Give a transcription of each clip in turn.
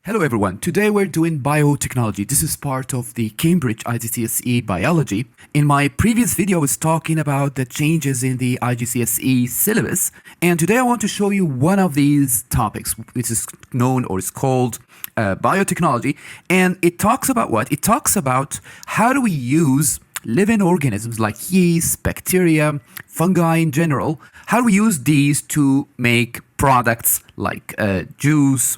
Hello everyone. Today we're doing biotechnology. This is part of the Cambridge IGCSE biology. In my previous video I was talking about the changes in the IGCSE syllabus, and today I want to show you one of these topics, which is known or is called biotechnology. And it talks about what? It talks about how do we use living organisms like yeast, bacteria, fungi in general, how do we use these to make products like juice,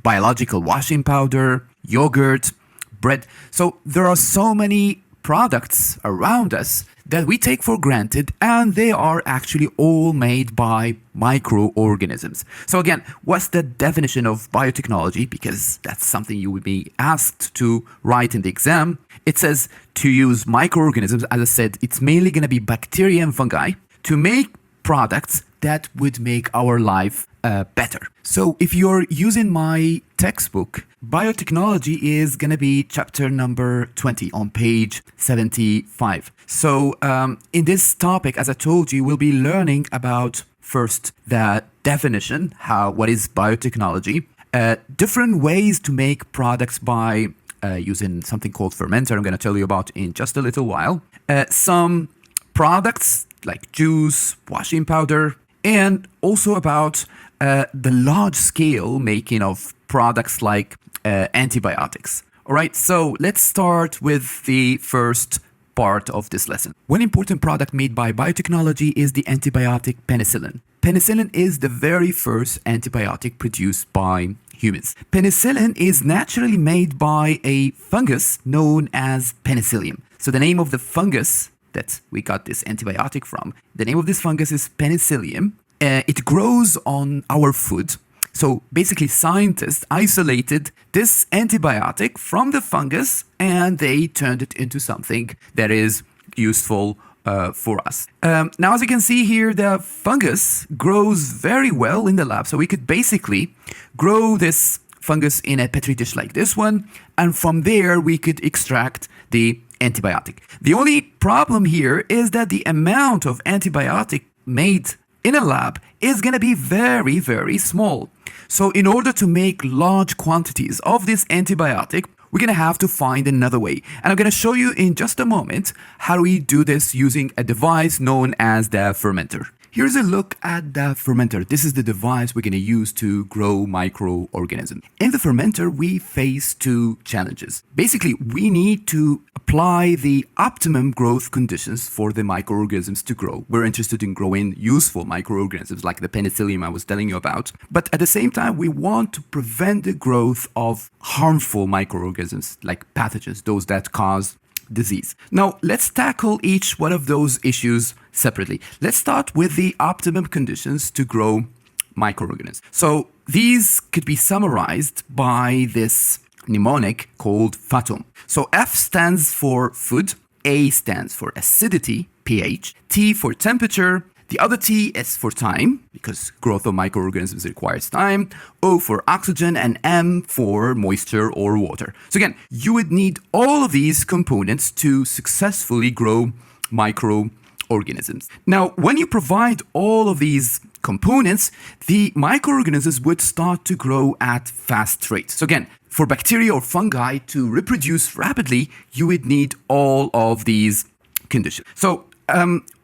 biological washing powder, yogurt, bread. So there are so many products around us that we take for granted, and they are actually all made by microorganisms. So again, what's the definition of biotechnology? Because that's something you would be asked to write in the exam. It says to use microorganisms. As I said, it's mainly going to be bacteria and fungi to make products that would make our life better. So if you're using my textbook, biotechnology is going to be chapter number 20 on page 75. So in this topic, as I told you, we'll be learning about first the definition, what is biotechnology, different ways to make products by using something called Fermenter, I'm going to tell you about in just a little while, some products like juice, washing powder, and also about the large-scale making of products like antibiotics. All right, so let's start with the first part of this lesson. One important product made by biotechnology is the antibiotic penicillin. Penicillin is the very first antibiotic produced by humans. Penicillin is naturally made by a fungus known as Penicillium. So the name of the fungus that we got this antibiotic from, the name of this fungus is Penicillium. It grows on our food. So basically scientists isolated this antibiotic from the fungus and they turned it into something that is useful for us. Now, as you can see here, the fungus grows very well in the lab. So we could basically grow this fungus in a petri dish like this one, and from there we could extract the antibiotic. The only problem here is that the amount of antibiotic made in a lab is going to be very, very small. So in order to make large quantities of this antibiotic, we're going to have to find another way. And I'm going to show you in just a moment how do we do this using a device known as the fermenter. Here's a look at the fermenter. This is the device we're going to use to grow microorganisms. In the fermenter, we face two challenges. Basically, we need to apply the optimum growth conditions for the microorganisms to grow. We're interested in growing useful microorganisms like the penicillium I was telling you about. But at the same time, we want to prevent the growth of harmful microorganisms like pathogens, those that cause disease. Now, let's tackle each one of those issues separately. Let's start with the optimum conditions to grow microorganisms. So these could be summarized by this mnemonic called FATOM. So F stands for food, A stands for acidity, pH, T for temperature, the other T is for time, because growth of microorganisms requires time, O for oxygen, and M for moisture or water. So again, you would need all of these components to successfully grow microorganisms. Now, when you provide all of these components, the microorganisms would start to grow at fast rates. So again, for bacteria or fungi to reproduce rapidly, you would need all of these conditions. So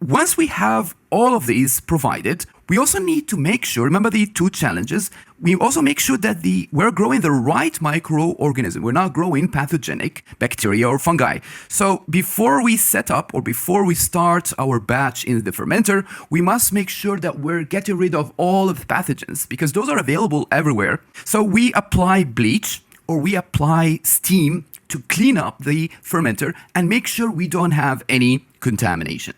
once we have all of these provided, we also need to make sure, remember the two challenges, we also make sure that we're growing the right microorganism. We're not growing pathogenic bacteria or fungi. So before we set up or before we start our batch in the fermenter, we must make sure that we're getting rid of all of the pathogens because those are available everywhere. So we apply bleach or we apply steam to clean up the fermenter and make sure we don't have any contamination.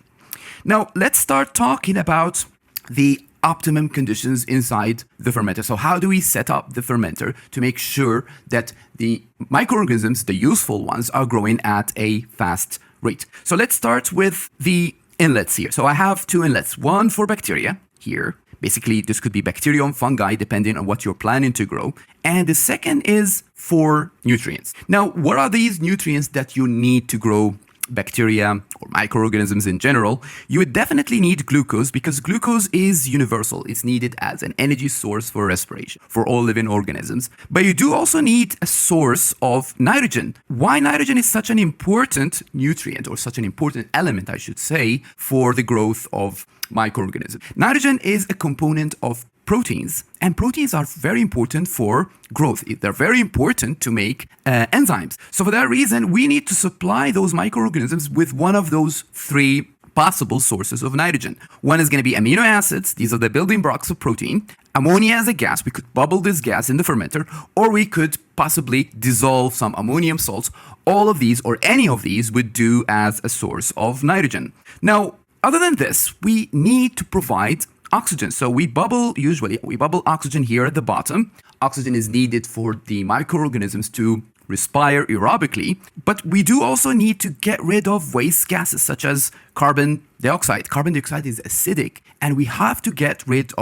Now, let's start talking about the optimum conditions inside the fermenter. So how do we set up the fermenter to make sure that the microorganisms, the useful ones, are growing at a fast rate? So let's start with the inlets here. So I have two inlets, one for bacteria here. Basically, this could be bacteria or fungi, depending on what you're planning to grow. And the second is for nutrients. Now, what are these nutrients that you need to grow bacteria or microorganisms in general, you would definitely need glucose because glucose is universal. It's needed as an energy source for respiration for all living organisms. But you do also need a source of nitrogen. Why nitrogen is such an important nutrient, or such an important element, I should say, for the growth of microorganisms? Nitrogen is a component of proteins, and proteins are very important for growth. They're very important to make enzymes. So for that reason, we need to supply those microorganisms with one of those three possible sources of nitrogen. One is going to be amino acids. These are the building blocks of protein. Ammonia as a gas. We could bubble this gas in the fermenter, or we could possibly dissolve some ammonium salts. All of these, or any of these, would do as a source of nitrogen. Now, other than this, we need to provide oxygen. So we bubble oxygen here at the bottom. Oxygen is needed for the microorganisms to respire aerobically, but we do also need to get rid of waste gases such as carbon dioxide. Carbon dioxide is acidic, and we have to get rid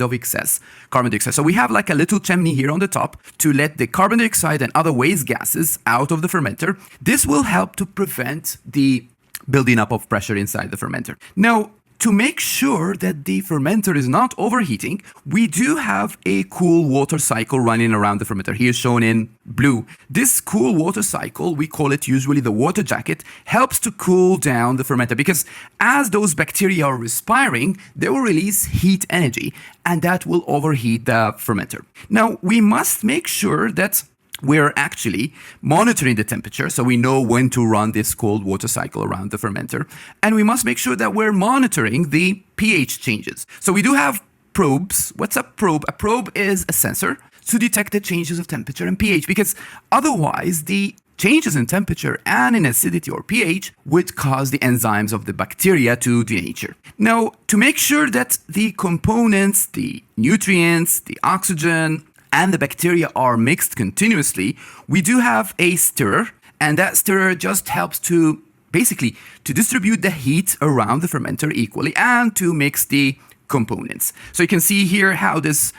of excess carbon dioxide. So we have like a little chimney here on the top to let the carbon dioxide and other waste gases out of the fermenter. This will help to prevent the building up of pressure inside the fermenter. Now, to make sure that the fermenter is not overheating, we do have a cool water cycle running around the fermenter. Here shown in blue. This cool water cycle, we call it usually the water jacket, helps to cool down the fermenter because as those bacteria are respiring, they will release heat energy, and that will overheat the fermenter. Now, we must make sure that we're actually monitoring the temperature, so we know when to run this cold water cycle around the fermenter. And we must make sure that we're monitoring the pH changes. So we do have probes. What's a probe? A probe is a sensor to detect the changes of temperature and pH, because otherwise the changes in temperature and in acidity or pH would cause the enzymes of the bacteria to denature. Now, to make sure that the components, the nutrients, the oxygen, and the bacteria are mixed continuously, we do have a stirrer, and that stirrer just helps to basically to distribute the heat around the fermenter equally and to mix the components. So you can see here how this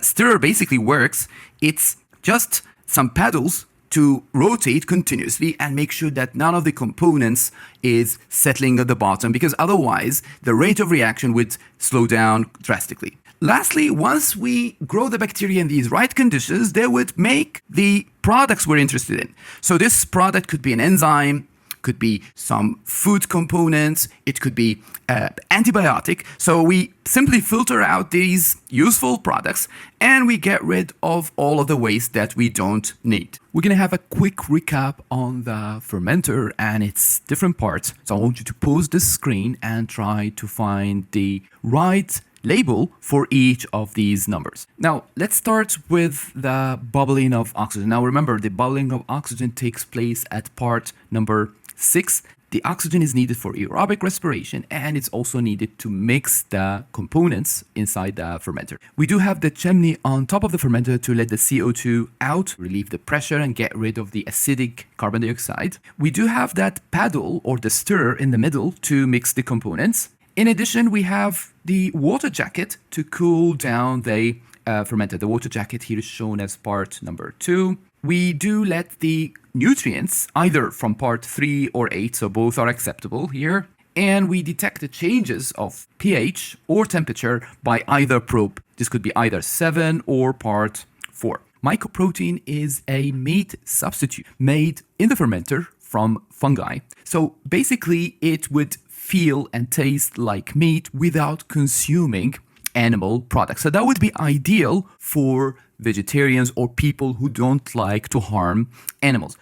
stirrer basically works. It's just some paddles to rotate continuously and make sure that none of the components is settling at the bottom, because otherwise the rate of reaction would slow down drastically. Lastly, once we grow the bacteria in these right conditions, they would make the products we're interested in. So this product could be an enzyme, could be some food components, it could be antibiotic. So we simply filter out these useful products and we get rid of all of the waste that we don't need. We're going to have a quick recap on the fermenter and its different parts. So I want you to pause the screen and try to find the right label for each of these numbers. Now, let's start with the bubbling of oxygen. Now, remember, the bubbling of oxygen takes place at part number 6. The oxygen is needed for aerobic respiration, and it's also needed to mix the components inside the fermenter. We do have the chimney on top of the fermenter to let the CO2 out, relieve the pressure, and get rid of the acidic carbon dioxide. We do have that paddle or the stirrer in the middle to mix the components. In addition, we have the water jacket to cool down the fermenter. The water jacket here is shown as part number 2. We do let the nutrients either from part 3 or 8, so both are acceptable here. And we detect the changes of pH or temperature by either probe. This could be either 7 or part 4. Mycoprotein is a meat substitute made in the fermenter from fungi. So basically, it would feel and taste like meat without consuming animal products. So that would be ideal for vegetarians or people who don't like to harm animals.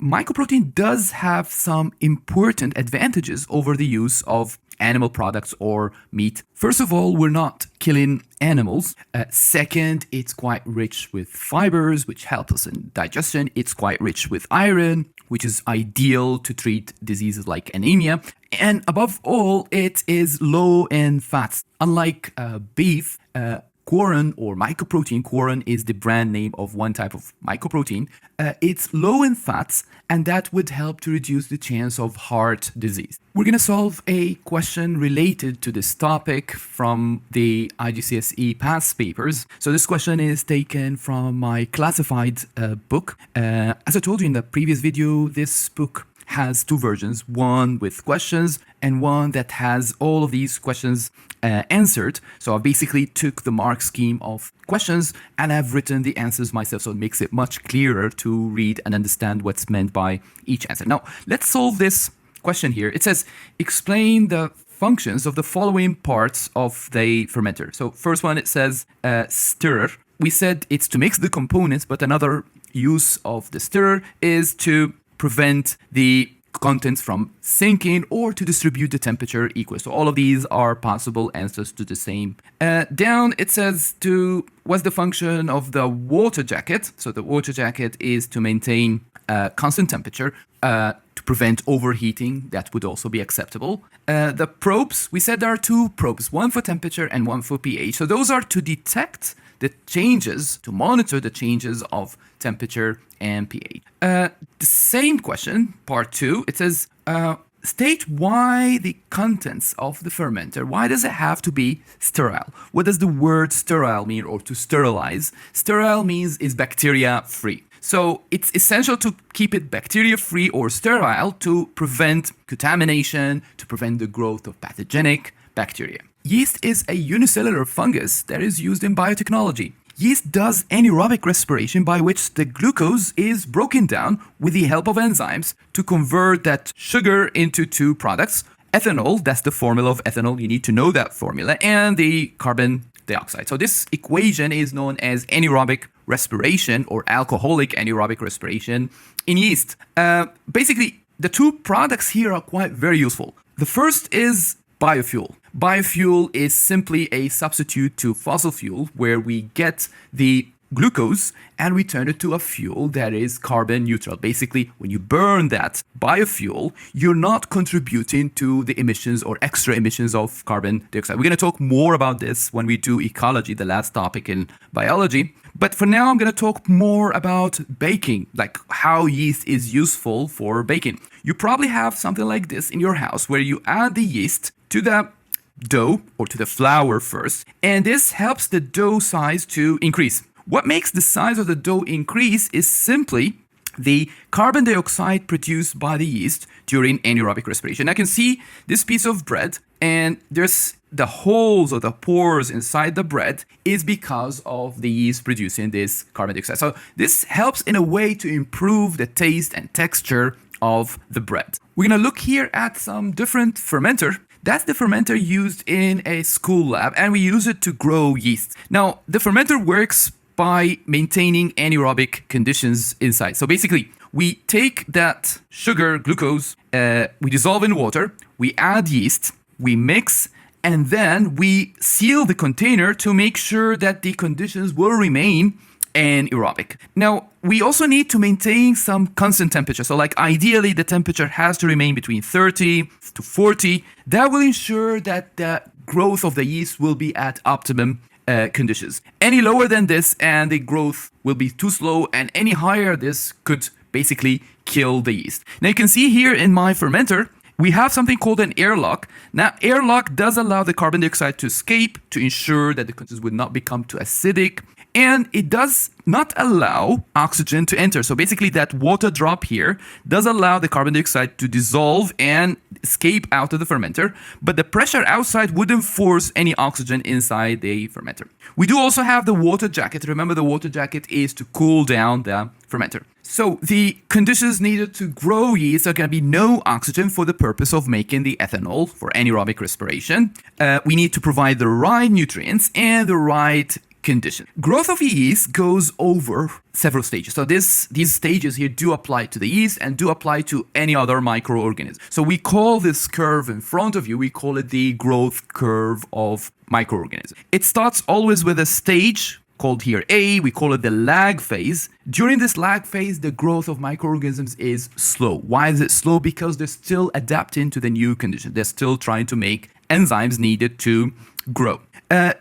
Mycoprotein does have some important advantages over the use of animal products or meat. First of all, we're not killing animals. Second, it's quite rich with fibers, which help us in digestion. It's quite rich with iron, which is ideal to treat diseases like anemia. And above all, it is low in fats. Unlike beef, Quoron or mycoprotein, Quoron is the brand name of one type of mycoprotein. It's low in fats, and that would help to reduce the chance of heart disease. We're going to solve a question related to this topic from the IGCSE past papers. So this question is taken from my classified book. As I told you in the previous video, this book has two versions, one with questions and one that has all of these questions answered. So I basically took the mark scheme of questions and I've written the answers myself, so it makes it much clearer to read and understand what's meant by each answer. Now, let's solve this question here. It says, explain the functions of the following parts of the fermenter. So first one, it says stirrer. We said it's to mix the components, but another use of the stirrer is to prevent the contents from sinking or to distribute the temperature equally. So all of these are possible answers to the same. Down it says what's the function of the water jacket? So the water jacket is to maintain constant temperature to prevent overheating. That would also be acceptable. The probes, we said there are two probes, one for temperature and one for pH. So those are to detect the changes, to monitor the changes of temperature and pH. The same question, part 2, it says, state why the contents of the fermenter, why does it have to be sterile? What does the word sterile mean, or to sterilize? Sterile means is bacteria-free. So it's essential to keep it bacteria-free or sterile to prevent contamination, to prevent the growth of pathogenic bacteria. Yeast is a unicellular fungus that is used in biotechnology. Yeast does anaerobic respiration by which the glucose is broken down with the help of enzymes to convert that sugar into two products. Ethanol, that's the formula of ethanol, you need to know that formula, and the carbon dioxide. So this equation is known as anaerobic respiration or alcoholic anaerobic respiration in yeast. Basically, the two products here are quite very useful. The first is biofuel. Biofuel is simply a substitute to fossil fuel where we get the glucose and we turn it to a fuel that is carbon neutral. Basically, when you burn that biofuel, you're not contributing to the emissions or extra emissions of carbon dioxide. We're going to talk more about this when we do ecology, the last topic in biology. But for now, I'm going to talk more about baking, like how yeast is useful for baking. You probably have something like this in your house where you add the yeast to the dough or to the flour first, and this helps the dough size to increase. What makes the size of the dough increase is simply the carbon dioxide produced by the yeast during anaerobic respiration. I can see this piece of bread, and there's the holes or the pores inside the bread is because of the yeast producing this carbon dioxide. So this helps in a way to improve the taste and texture of the bread. We're going to look here at some different fermenter. That's the fermenter used in a school lab, and we use it to grow yeast. Now, the fermenter works by maintaining anaerobic conditions inside. So basically, we take that sugar, glucose, we dissolve in water, we add yeast, we mix, and then we seal the container to make sure that the conditions will remain anaerobic. Now, we also need to maintain some constant temperature. So like ideally, the temperature has to remain between 30 to 40. That will ensure that the growth of the yeast will be at optimum conditions. Any lower than this and the growth will be too slow, and any higher this could basically kill the yeast. Now you can see here in my fermenter, we have something called an airlock. Now, airlock does allow the carbon dioxide to escape to ensure that the conditions would not become too acidic, and it does not allow oxygen to enter. So basically that water drop here does allow the carbon dioxide to dissolve and escape out of the fermenter, but the pressure outside wouldn't force any oxygen inside the fermenter. We do also have the water jacket. Remember, the water jacket is to cool down the fermenter. So the conditions needed to grow yeast are going to be no oxygen for the purpose of making the ethanol for anaerobic respiration. We need to provide the right nutrients and the right condition. Growth of yeast goes over several stages. So these stages here do apply to the yeast and do apply to any other microorganism. So we call this curve in front of you, we call it the growth curve of microorganism. It starts always with a stage called here A, we call it the lag phase. During this lag phase, the growth of microorganisms is slow. Why is it slow? Because they're still adapting to the new condition. They're still trying to make enzymes needed to grow.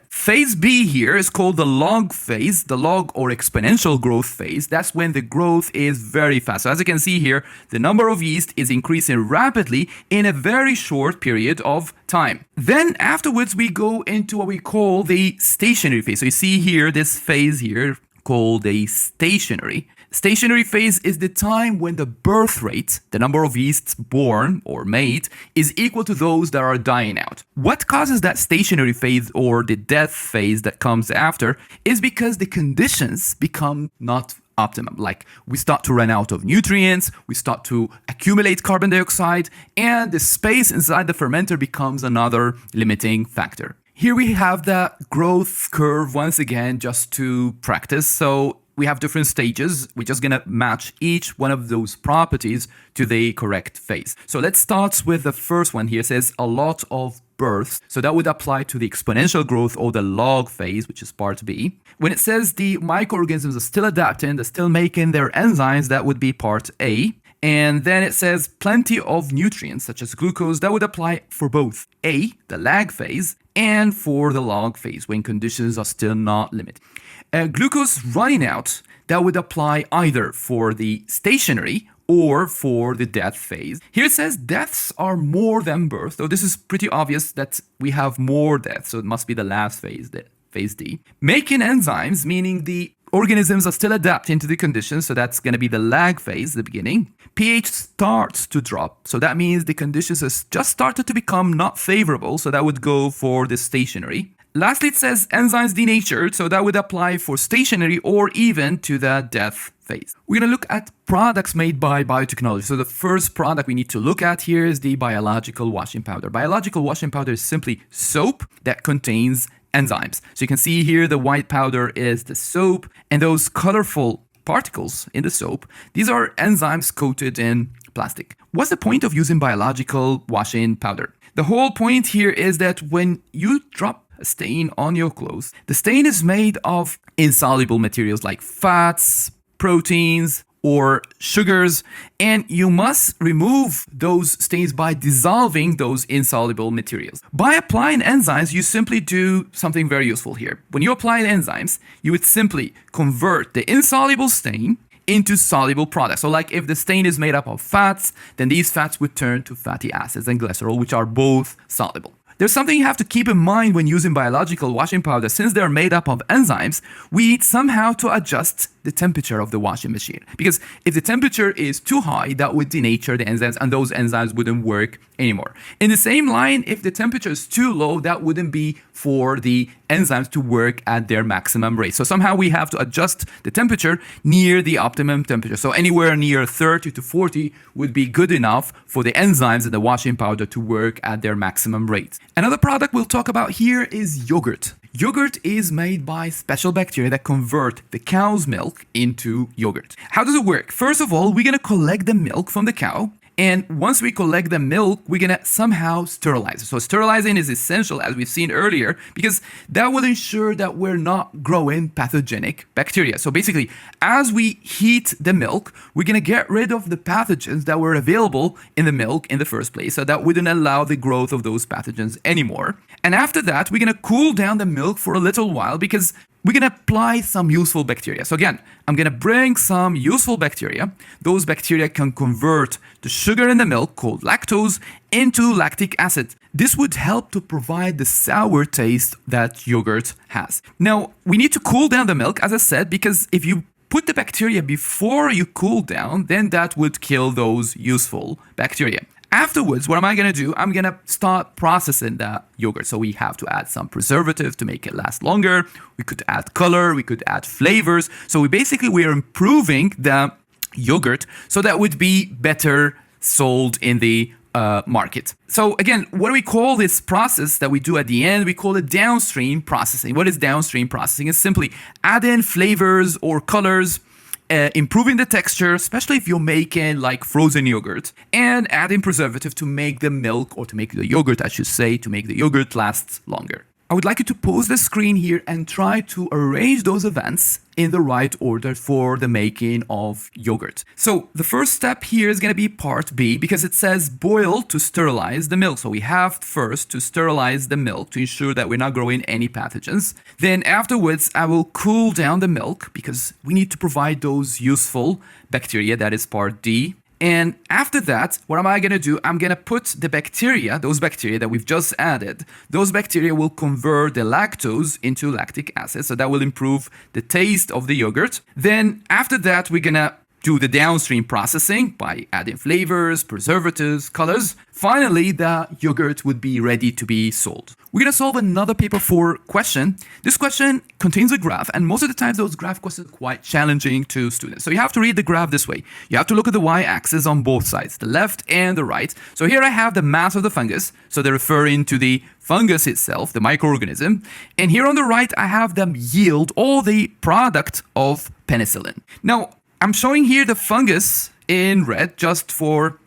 Phase B here is called the log phase, the log or exponential growth phase. That's when the growth is very fast. So as you can see here, the number of yeast is increasing rapidly in a very short period of time. Then afterwards, we go into what we call the stationary phase. So you see here, this phase here called the stationary. Stationary phase is the time when the birth rate, the number of yeasts born or made, is equal to those that are dying out. What causes that stationary phase or the death phase that comes after is because the conditions become not optimum. Like we start to run out of nutrients, we start to accumulate carbon dioxide, and the space inside the fermenter becomes another limiting factor. Here we have the growth curve once again just to practice. So we have different stages. We're just going to match each one of those properties to the correct phase. So let's start with the first one here. It says a lot of births. So that would apply to the exponential growth or the log phase, which is part B. When it says the microorganisms are still adapting, they're still making their enzymes, that would be part A. And then it says plenty of nutrients such as glucose. That would apply for both A, the lag phase, and for the log phase when conditions are still not limited. Glucose running out, that would apply either for the stationary or for the death phase. Here it says deaths are more than birth. So this is pretty obvious that we have more deaths. So it must be the last phase, phase D. Making enzymes, meaning the organisms are still adapting to the conditions. So that's going to be the lag phase, the beginning. pH starts to drop. So that means the conditions has just started to become not favorable. So that would go for the stationary. Lastly, it says enzymes denatured, so that would apply for stationary or even to the death phase. We're going to look at products made by biotechnology. So the first product we need to look at here is the biological washing powder. Biological washing powder is simply soap that contains enzymes. So you can see here the white powder is the soap, and those colorful particles in the soap, these are enzymes coated in plastic. What's the point of using biological washing powder? The whole point here is that when you drop a stain on your clothes, the stain is made of insoluble materials like fats, proteins, or sugars, and you must remove those stains by dissolving those insoluble materials. By applying enzymes, you simply do something very useful here. When you apply enzymes, you would simply convert the insoluble stain into soluble products. So like if the stain is made up of fats, then these fats would turn to fatty acids and glycerol, which are both soluble. There's something you have to keep in mind when using biological washing powder. Since they're made up of enzymes, we need somehow to adjust the temperature of the washing machine. Because if the temperature is too high, that would denature the enzymes and those enzymes wouldn't work anymore. In the same line, if the temperature is too low, that wouldn't be for the enzymes to work at their maximum rate. So somehow we have to adjust the temperature near the optimum temperature. So anywhere near 30 to 40 would be good enough for the enzymes in the washing powder to work at their maximum rate. Another product we'll talk about here is yogurt. Yogurt is made by special bacteria that convert the cow's milk into yogurt. How does it work? First of all, we're going to collect the milk from the cow. And once we collect the milk, we're going to somehow sterilize it. So sterilizing is essential, as we've seen earlier, because that will ensure that we're not growing pathogenic bacteria. So basically, as we heat the milk, we're going to get rid of the pathogens that were available in the milk in the first place. So that wouldn't allow the growth of those pathogens anymore. And after that, we're going to cool down the milk for a little while because we're going to apply some useful bacteria. So again, I'm going to bring some useful bacteria. Those bacteria can convert the sugar in the milk, called lactose, into lactic acid. This would help to provide the sour taste that yogurt has. Now, we need to cool down the milk, as I said, because if you put the bacteria before you cool down, then that would kill those useful bacteria. Afterwards, what am I going to do? I'm going to start processing the yogurt. So we have to add some preservative to make it last longer. We could add color. We could add flavors. So we're improving the yogurt so that would be better sold in the market. So again, what do we call this process that we do at the end? We call it downstream processing. What is downstream processing? It's simply add in flavors or colors, improving the texture, especially if you're making like frozen yogurt, and adding preservative to make the milk, or to make the yogurt, I should say, to make the yogurt last longer. I would like you to pause the screen here and try to arrange those events in the right order for the making of yogurt. So the first step here is going to be part B, because it says boil to sterilize the milk. So we have first to sterilize the milk to ensure that we're not growing any pathogens. Then afterwards, I will cool down the milk because we need to provide those useful bacteria. That is part D. And after that, what am I going to do? I'm going to put the bacteria, those bacteria that we've just added, those bacteria will convert the lactose into lactic acid. So that will improve the taste of the yogurt. Then after that, we're going to do the downstream processing by adding flavors, preservatives, colors. Finally, the yogurt would be ready to be sold. We're going to solve another paper 4 question. This question contains a graph, and most of the time those graph questions are quite challenging to students. So you have to read the graph this way. You have to look at the y-axis on both sides, the left and the right. So here I have the mass of the fungus. So they're referring to the fungus itself, the microorganism. And here on the right, I have them yield all the product of penicillin. Now, I'm showing here the fungus in red just for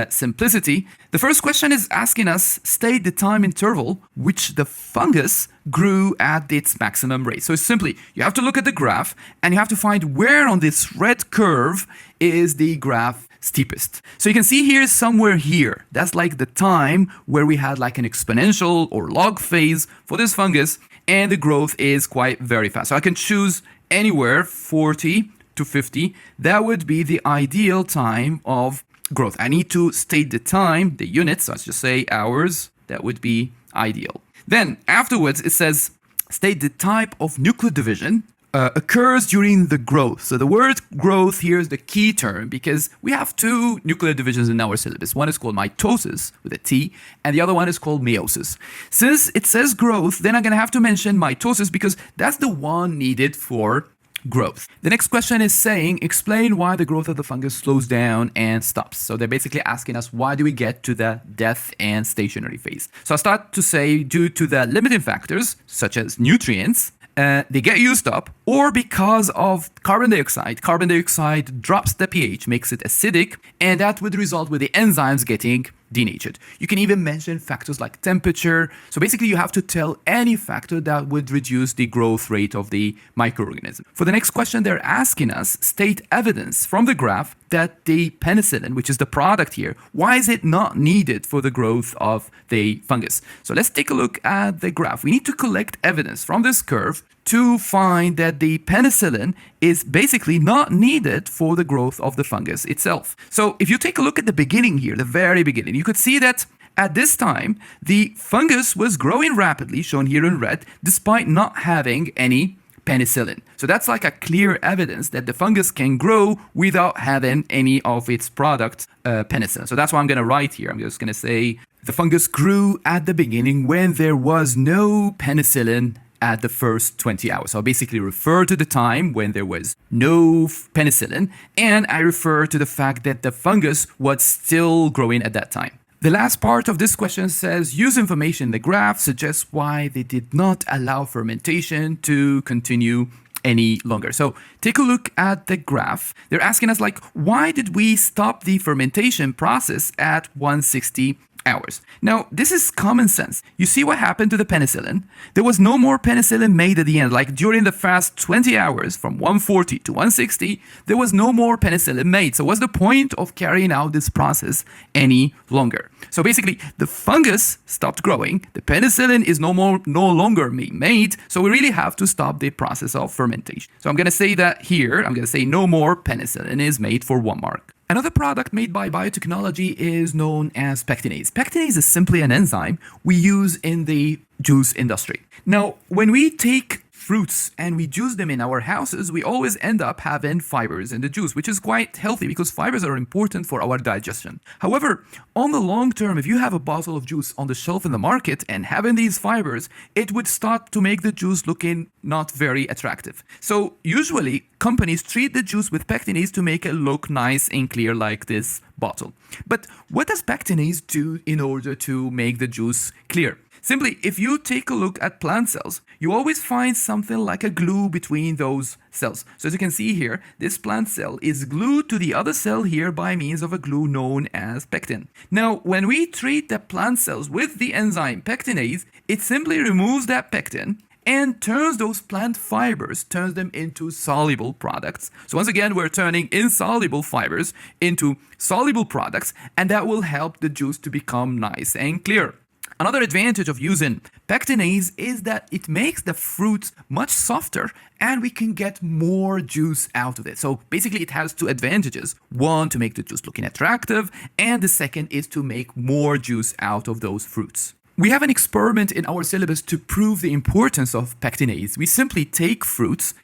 simplicity. The first question is asking us, state the time interval which the fungus grew at its maximum rate. So it's simply, you have to look at the graph and you have to find where on this red curve is the graph steepest. So you can see here somewhere here, that's like the time where we had like an exponential or log phase for this fungus, and the growth is quite very fast. So I can choose anywhere 40 to 50, that would be the ideal time of growth. I need to state the time, the units, so let's just say hours, that would be ideal. Then afterwards, it says, state the type of nuclear division occurs during the growth. So the word growth here is the key term because we have 2 nuclear divisions in our syllabus. One is called mitosis with a T, and the other one is called meiosis. Since it says growth, then I'm going to have to mention mitosis because that's the one needed for growth. The next question is saying, explain why the growth of the fungus slows down and stops. So they're basically asking us, why do we get to the death and stationary phase? So I start to say, due to the limiting factors, such as nutrients, they get used up, or because of carbon dioxide. Carbon dioxide drops the pH, makes it acidic, and that would result with the enzymes getting denatured. You can even mention factors like temperature. So basically you have to tell any factor that would reduce the growth rate of the microorganism. For the next question, they're asking us, state evidence from the graph that the penicillin, which is the product here, why is it not needed for the growth of the fungus? So let's take a look at the graph. We need to collect evidence from this curve to find that the penicillin is basically not needed for the growth of the fungus itself. So if you take a look at the beginning here, the very beginning, you could see that at this time, the fungus was growing rapidly, shown here in red, despite not having any penicillin. So that's like a clear evidence that the fungus can grow without having any of its product, penicillin. So that's what I'm going to write here. I'm just going to say the fungus grew at the beginning when there was no penicillin at the first 20 hours. So I'll basically refer to the time when there was no penicillin, and I refer to the fact that the fungus was still growing at that time. The last part of this question says, use information in the graph suggests why they did not allow fermentation to continue any longer. So take a look at the graph. They're asking us like, why did we stop the fermentation process at 160 hours? Now, this is common sense. You see what happened to the penicillin? There was no more penicillin made at the end. Like during the first 20 hours from 140 to 160, there was no more penicillin made. So what's the point of carrying out this process any longer? So basically, the fungus stopped growing. The penicillin is no longer being made. So we really have to stop the process of fermentation. So I'm going to say that here. I'm going to say no more penicillin is made for 1 mark. Another product made by biotechnology is known as Pectinase. Pectinase is simply an enzyme we use in the juice industry. Now, when we take fruits and we juice them in our houses, we always end up having fibers in the juice, which is quite healthy because fibers are important for our digestion. However, on the long term, if you have a bottle of juice on the shelf in the market and having these fibers, it would start to make the juice looking not very attractive. So usually companies treat the juice with Pectinase to make it look nice and clear like this bottle. But what does Pectinase do in order to make the juice clear? Simply, if you take a look at plant cells, you always find something like a glue between those cells. So as you can see here, this plant cell is glued to the other cell here by means of a glue known as pectin. Now, when we treat the plant cells with the enzyme Pectinase, it simply removes that pectin and turns those plant fibers, turns them into soluble products. So once again, we're turning insoluble fibers into soluble products, and that will help the juice to become nice and clear. Another advantage of using Pectinase is that it makes the fruit much softer and we can get more juice out of it. So basically it has two advantages. One, to make the juice looking attractive, and the second is to make more juice out of those fruits. We have an experiment in our syllabus to prove the importance of pectinase. We simply take fruits,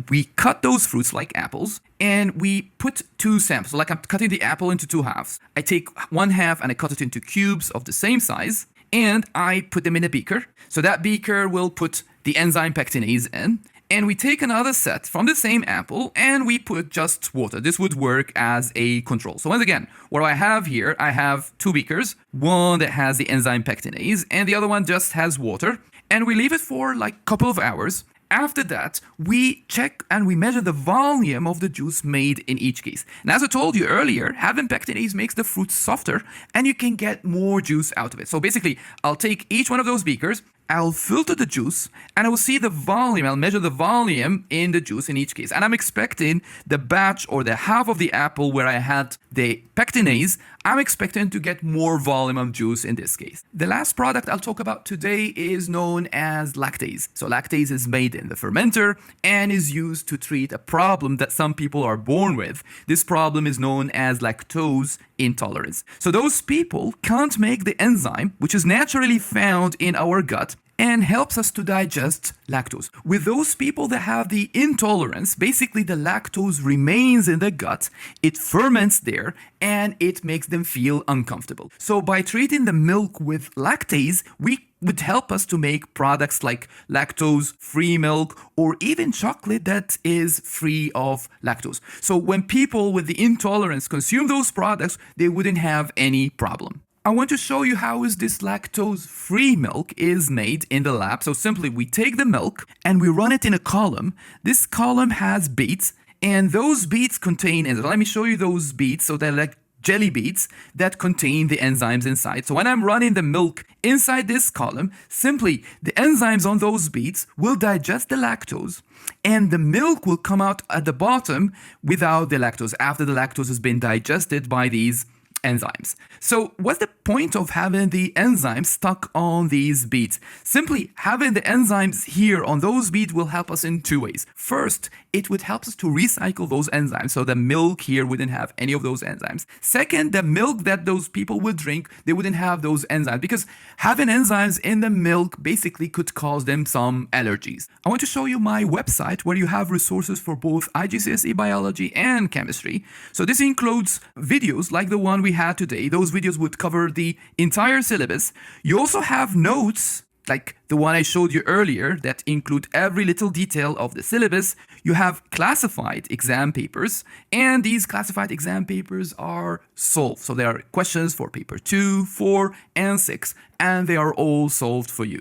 we cut those fruits like apples, and we put two samples. So like I'm cutting the apple into two halves. I take one half and I cut it into cubes of the same size, and I put them in a beaker. So that beaker will put the enzyme pectinase in. And we take another set from the same apple and we put just water. This would work as a control. So once again, what I have here, I have two beakers, one that has the enzyme pectinase and the other one just has water. And we leave it for like a couple of hours. After that, we check and we measure the volume of the juice made in each case. And as I told you earlier, having pectinase makes the fruit softer and you can get more juice out of it. So basically, I'll take each one of those beakers, I'll filter the juice, and I will see the volume. I'll measure the volume in the juice in each case. And I'm expecting the batch or the half of the apple where I had the pectinase, I'm expecting to get more volume of juice in this case. The last product I'll talk about today is known as lactase. So lactase is made in the fermenter and is used to treat a problem that some people are born with. This problem is known as lactose intolerance. So those people can't make the enzyme, which is naturally found in our gut and helps us to digest lactose. With those people that have the intolerance, basically the lactose remains in the gut, it ferments there, and it makes them feel uncomfortable. So by treating the milk with lactase, we would help us to make products like lactose-free milk or even chocolate that is free of lactose. So when people with the intolerance consume those products, they wouldn't have any problem. I want to show you how is this lactose-free milk is made in the lab. So simply we take the milk and we run it in a column. This column has beads and those beads contain, and let me show you those beads. So they're like jelly beads that contain the enzymes inside. So when I'm running the milk inside this column, simply the enzymes on those beads will digest the lactose and the milk will come out at the bottom without the lactose after the lactose has been digested by these enzymes. So what's the point of having the enzymes stuck on these beads? Simply having the enzymes here on those beads will help us in two ways. First, it would help us to recycle those enzymes so the milk here wouldn't have any of those enzymes. Second, the milk that those people would drink, they wouldn't have those enzymes because having enzymes in the milk basically could cause them some allergies. I want to show you my website where you have resources for both IGCSE biology and chemistry. So this includes videos like the one we had today. Those videos would cover the entire syllabus. You also have notes like the one I showed you earlier that include every little detail of the syllabus. You have classified exam papers, and these classified exam papers are solved. So there are questions for paper 2, 4, and 6, and they are all solved for you.